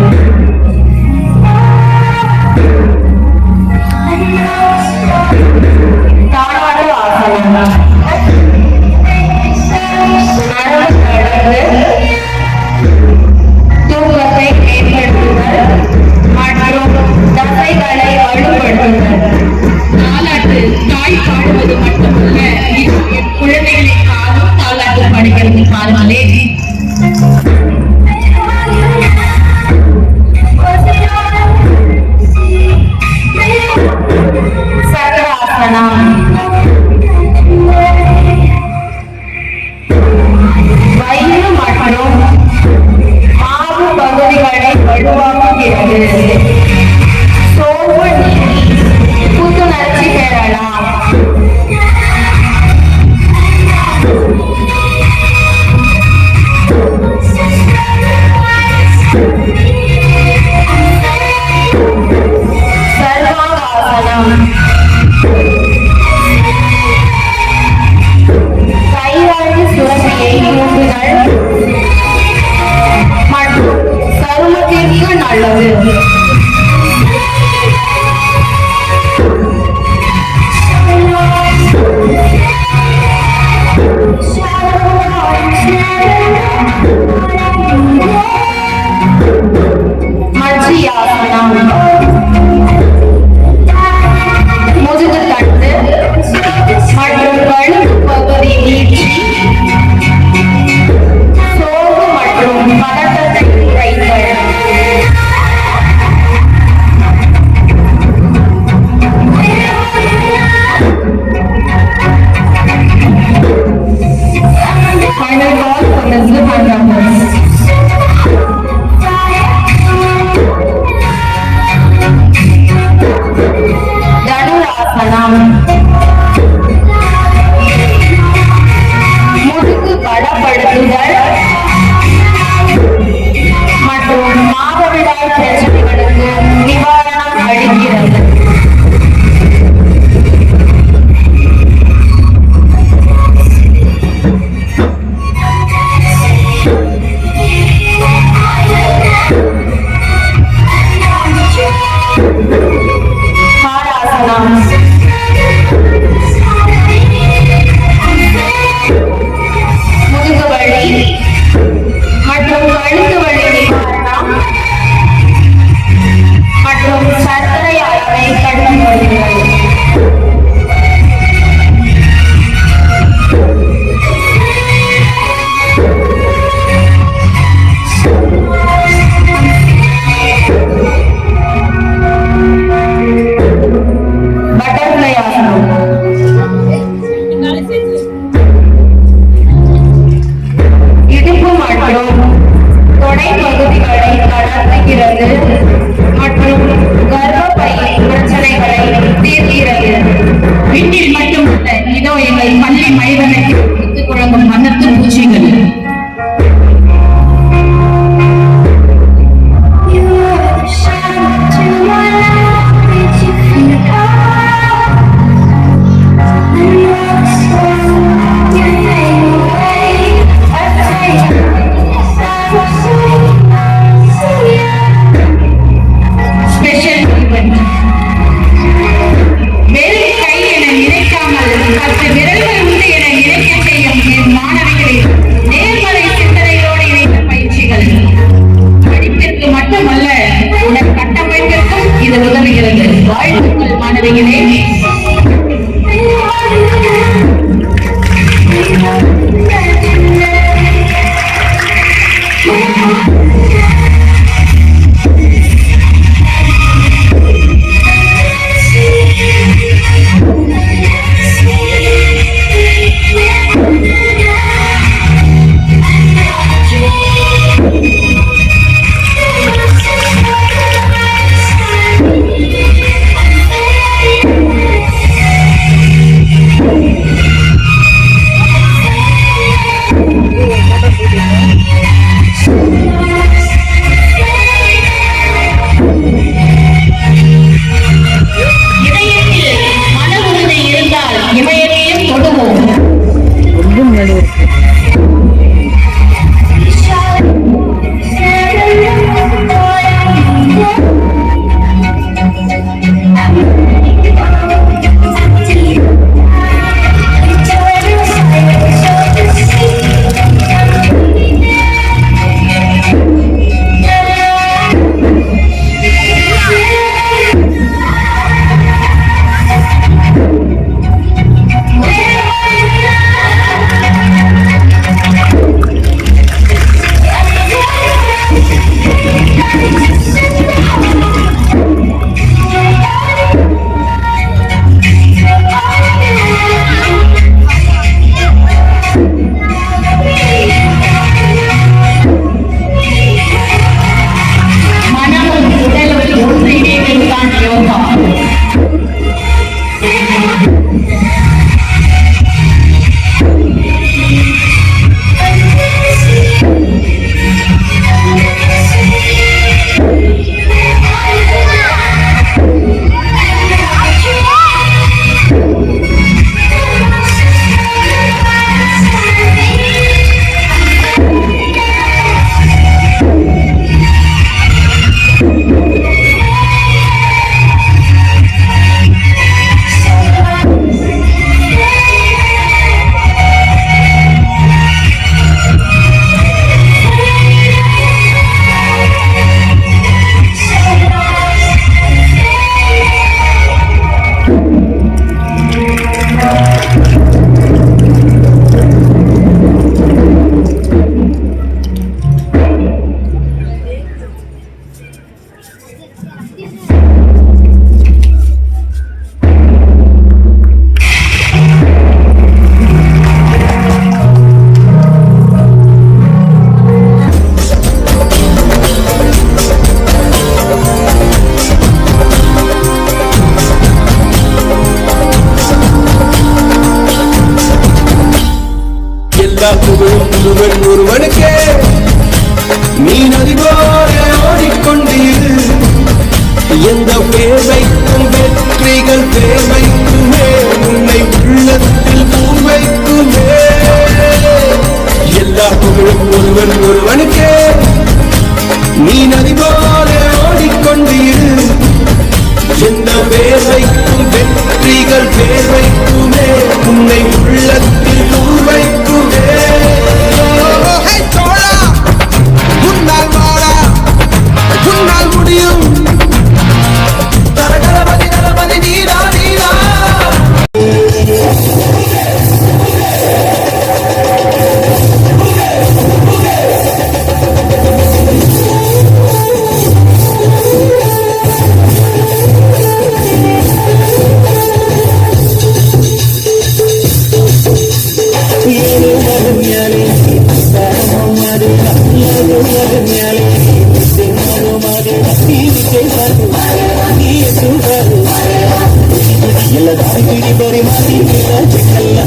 இதோ எங்கள் பள்ளி மைதானத்தில் ஒத்துக் குழம்பும் வண்ணத்து பூச்சிகள். Special event. வெறும் கை என நினைக்காமல் 10 விரல்கள் உண்டு என நினைக்க செய்யும் என் மாணவிகளின் நேர்மறை சிந்தனையோடு இணைந்த பயிற்சிகள். படிப்பிற்கு மட்டுமல்ல, உடல் கட்டமைப்பிற்கும் இது உதவுகிறது. வாழ்த்துக்கள் மாணவிகளே. ஒருவனுக்கே நீ நதி போல ஓடிக்கொண்டீரு. எந்த பேர்வைக்கும் வெற்றிகள் பேர்வைக்குமே உன்னை உள்ளத்தில் பூர்வைக்குமே. எல்லா புகழும் ஒருவனுக்கே நீ நதி போல ஓடிக்கொண்டீரு. எந்த பேர்வைக்கும் வெற்றிகள் பேர்வைக்குமே உன்னை உள்ளத்தில் பூர்வைக்குமே. உன்னால் முடியும் தரகரபதி தரபதி நீரா நீரா. பரிமாறி விளையாட்டுக்கல்ல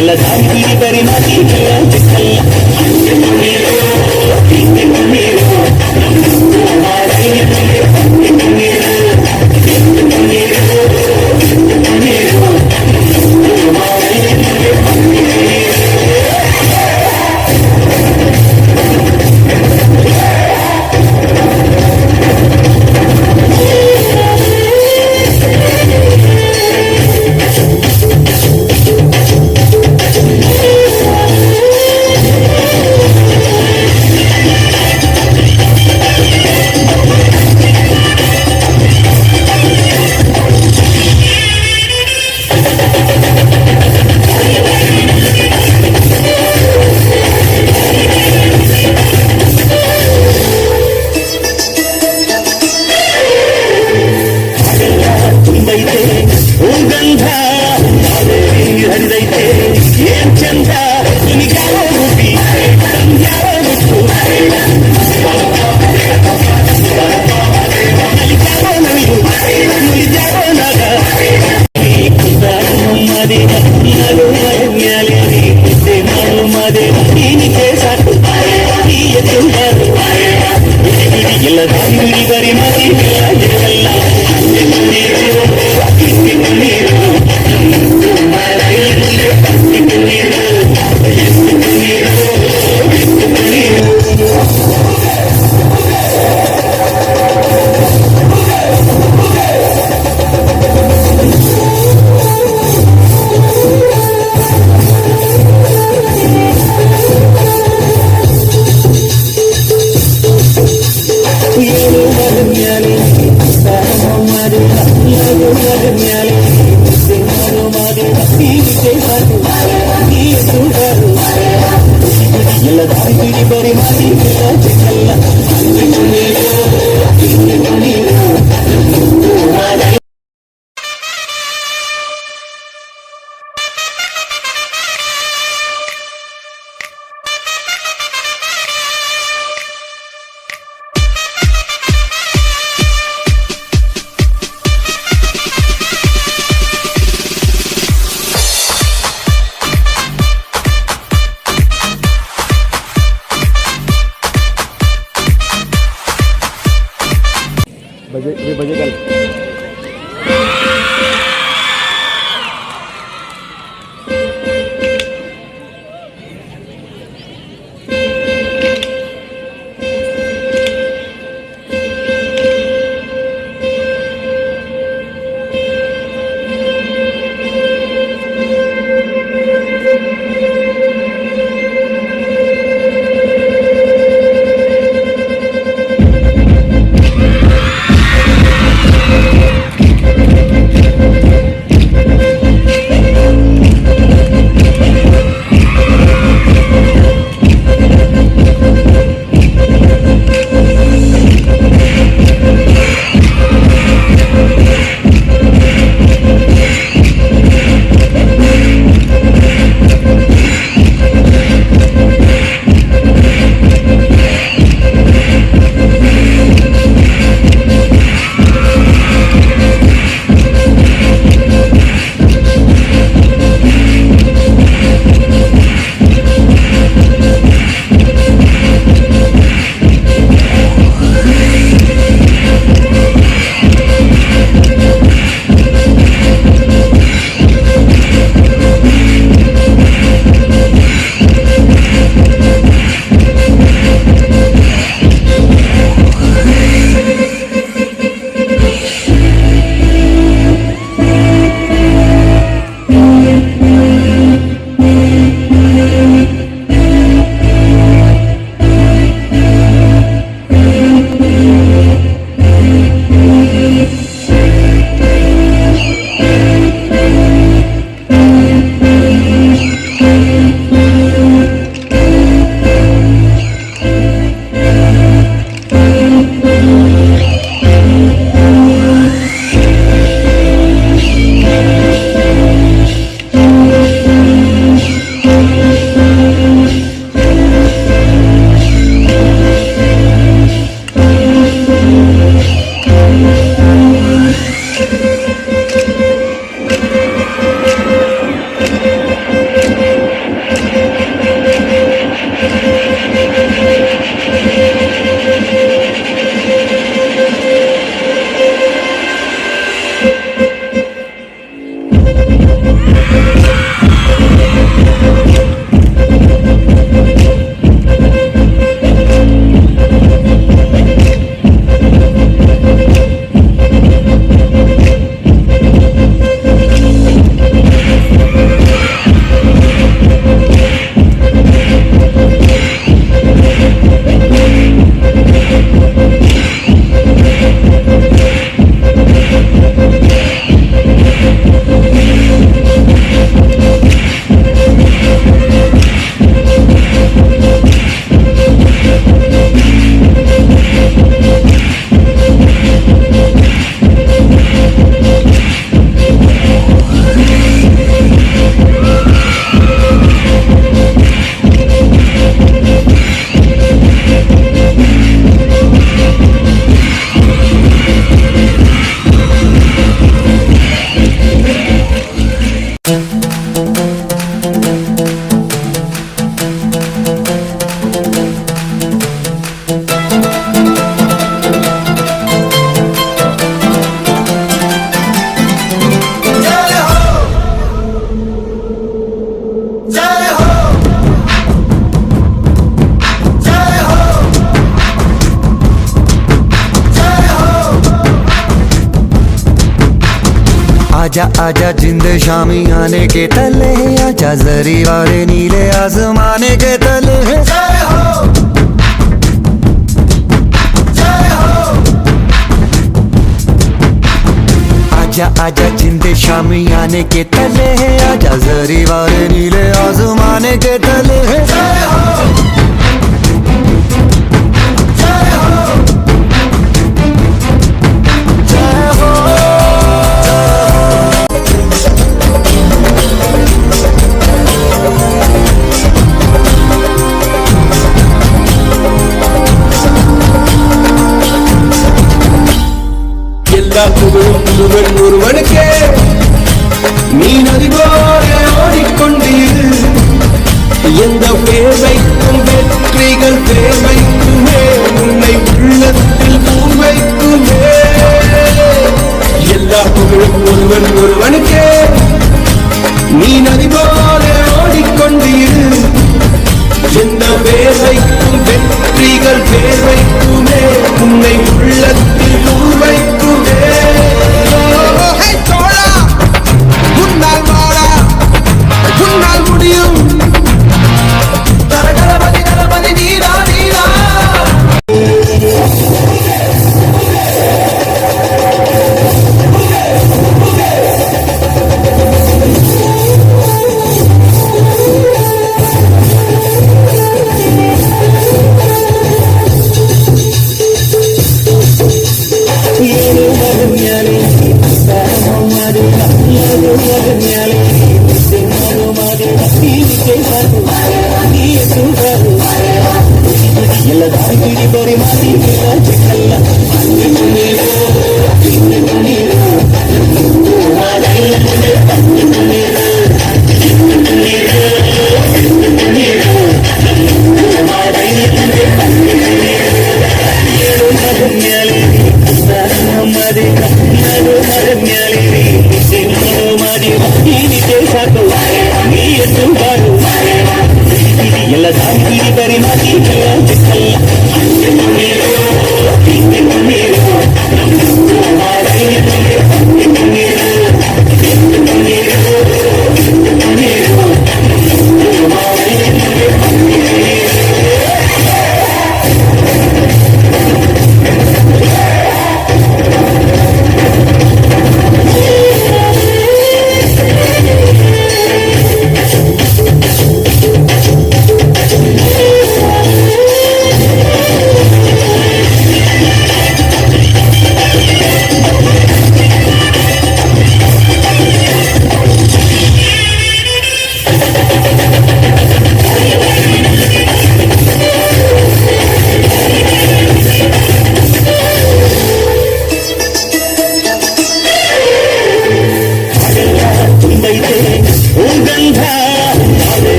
ಎಲ್ಲ ಸಾಂಗಿ ಪರಿಮಾತಿ ಎಲ್ಲ ಸಾಂಗಿ ಪರಿಮಾತಿ ಎಲ್ಲ ಸಾಂಗಿ ಪರಿಮಾತಿ बजेगल आजा आजा जिंद शामी आने के तले आजा जरी वाले नीले आसमाने के तले जय हो जय हो आजा आजा जिंद शामी आने के तले आजा जरी वाले नीले आसमाने के तले जय हो எல்லா புகழும் முருகன் ஒருவனுக்கே நீ நதி போல ஓடிக்கொண்டீரு எந்த பேர்வைக்கும் வெற்றிகள் பேர்வைக்குமே உன்னை உள்ளத்தில் பூர்வைக்குமே எல்லா புகழும் ஒருவன் ஒருவனுக்கே நீ நதி போல ஓடிக்கொண்டீரு எந்த பேர்வைக்கும் வெற்றிகள் பேர்வைக்குமே உன்னை உள்ளத்தில் பூர்வைக்குமே உன்னால் வாழா உன்னால் முடியும் தரகரபதி தரபதி நீரா நீரா ಎಲ್ಲ ದಾರಿ ಬರಿ ಮಾಡಿ ಚಿಕ್ಕಲ್ಲ ಎಲ್ಲ ದಾರಿ ಬರಿ ಮಾಡಿ ಚಿಕ್ಕಲ್ಲ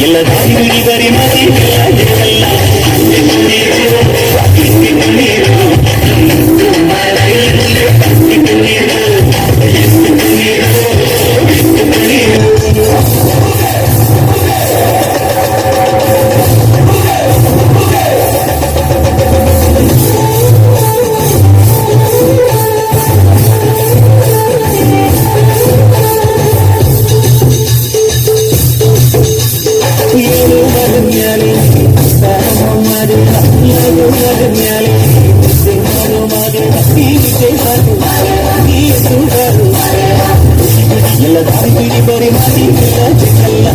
ಎಲ್ಲ ದಾರಿ ಬರಿ ಮಾಡಿ ಎಲ್ಲ ದಾರಿ ಬರಿ ಮಾಡಿ ಚಿಕ್ಕಲ್ಲ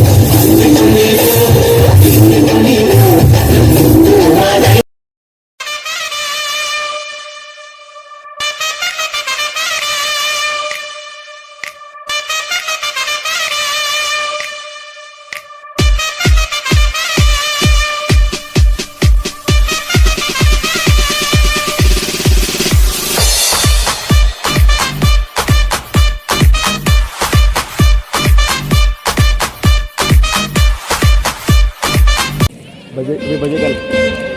बजे बजे कल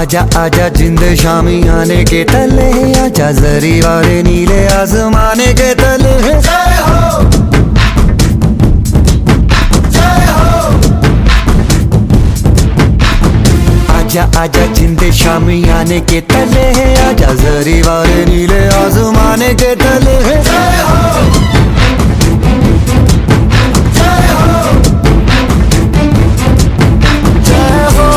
आजा आजा जिंद शामी आने के तले, आजा जरी वाले नीले आसमाने के तले। जय हो जय हो आजा आजा जिंद शामी आने के तले, आजा जरी वाले नीले आसमाने के तले। जय हो जय हो जय हो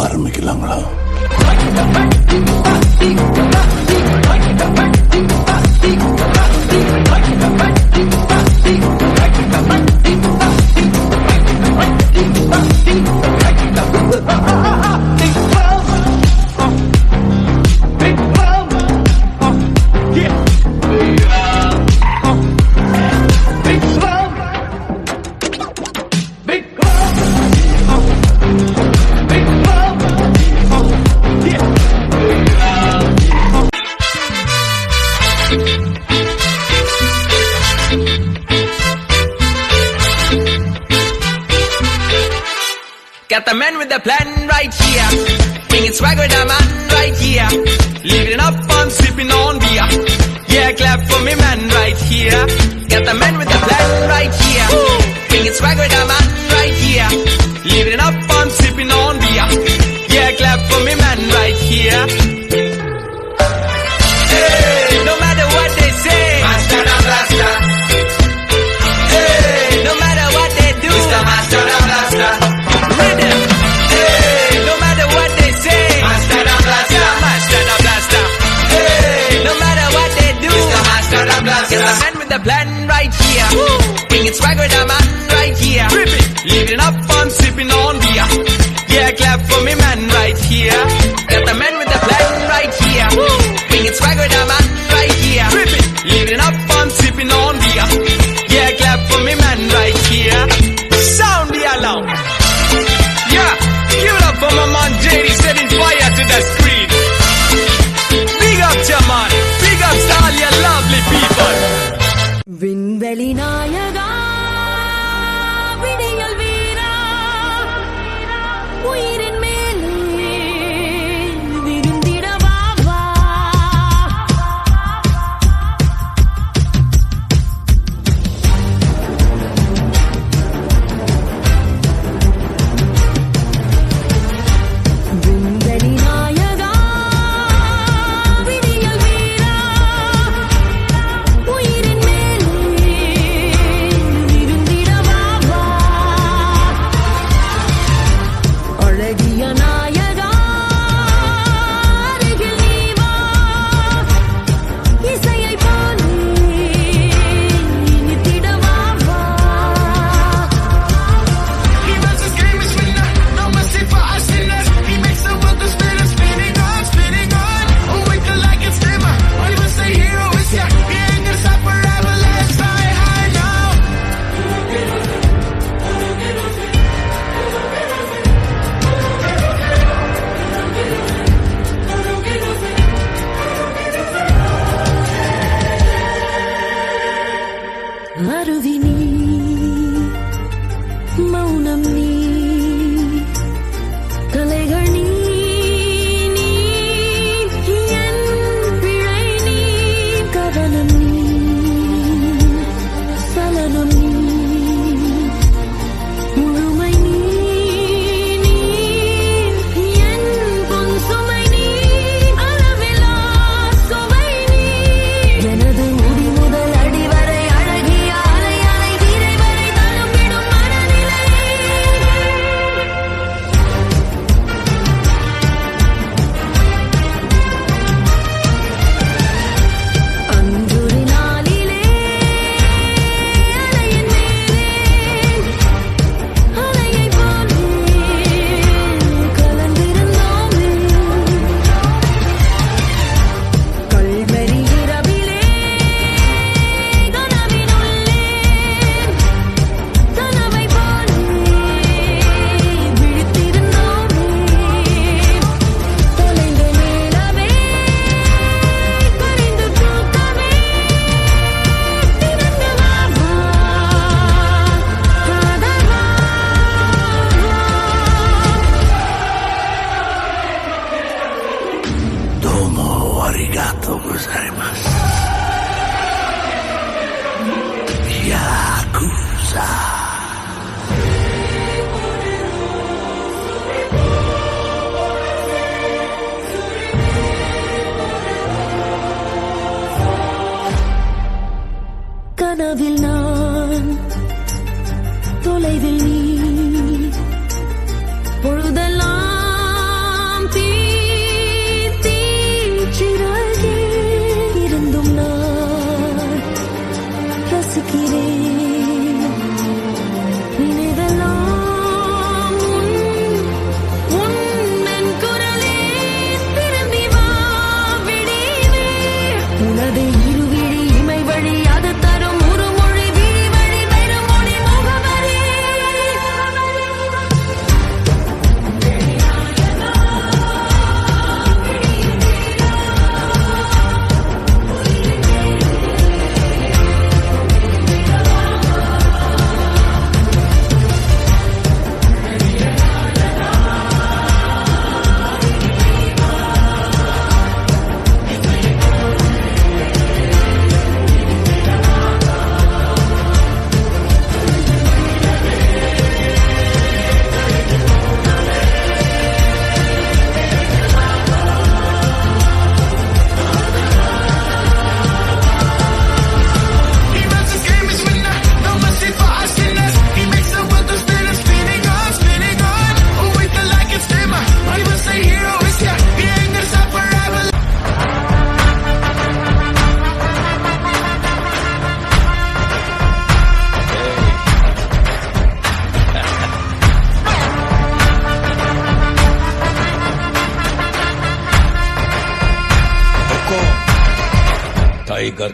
ஆரம்பிக்கலாங்களா? Got the man with the plan right here. Bringing swag with the man right here. Living up, I'm sipping on beer. Yeah, clap for me, man, right here. Got the man with the plan right here. Bringing swag with the man right here. Living up, I'm sipping on beer. Yeah, clap for me, man, right here. Hey, no matter what they say, Master and Blaster. Hey, no matter what they do, Mr. Master and Blaster. Rhythm. Hey, no matter what they say, Master and Blaster. Master and Blaster. Hey, no matter what they do, Mr. Master and Blaster. Get the man with the plan right here. Bringing swag with the man right here. Living up, I'm sipping on beer. Yeah, clap for me, man, right here. Got the man with the plan right here. Bringing swag with the man right here. Living up, I'm sipping on beer. Yeah, clap for me, man, right here. Sound the alarm. Yeah, give it up for my man JD setting fire to the screen. Big up Jaman, big up to all your lovely people. விண்வெளி நாயகா கனவில் நான் தொலைவில் நீ பொழுதெல்லாம் தீச்சிறகே இருந்தும் நான் ரசிக்கிறேன் நினைவெல்லாம் உன் குரலே திரும்பி வா விடிவே உனது இருவிழி இமை வழி அது தரும் ஒரு மொழி விழி வழி தரும் மொழி முகவரி टाइगर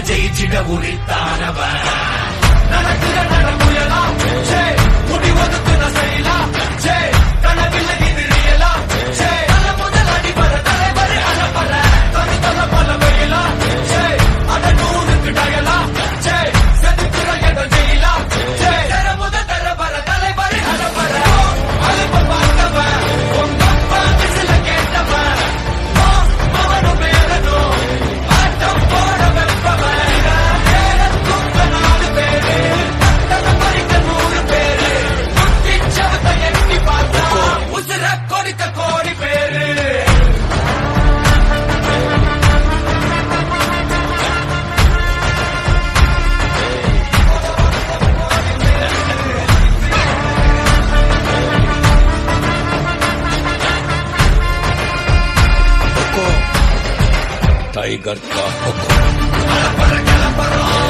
ஜெயிச்சிட உரித்தானவன் நடக்கிற நடமுயலாம் முடி ஒதுக்குன செய்யலாம் கனவில்ல இது ரியலாம் தல முதல் அடிபர தலைவரை அழப்பற தல பல வெயிலாம் அட நூறுக்கு டயலாம் செதுக்குற எதை ஜெயிலாம் தர முதல் தரவர தலைவரை அழப்பற அழுப்ப பார்த்தவன் உங்க அப்பா விசில கேட்டவன் அவனும் பேரனும் ஆட்டம் போட வெப்பவன் தூக்க 4 பேரு பறிக்க 100 பேரு குட்டி சவத்தை எட்டி பார்த்தா உசுர கொடுக்க கோடி பேரு टाइगर का हुक्म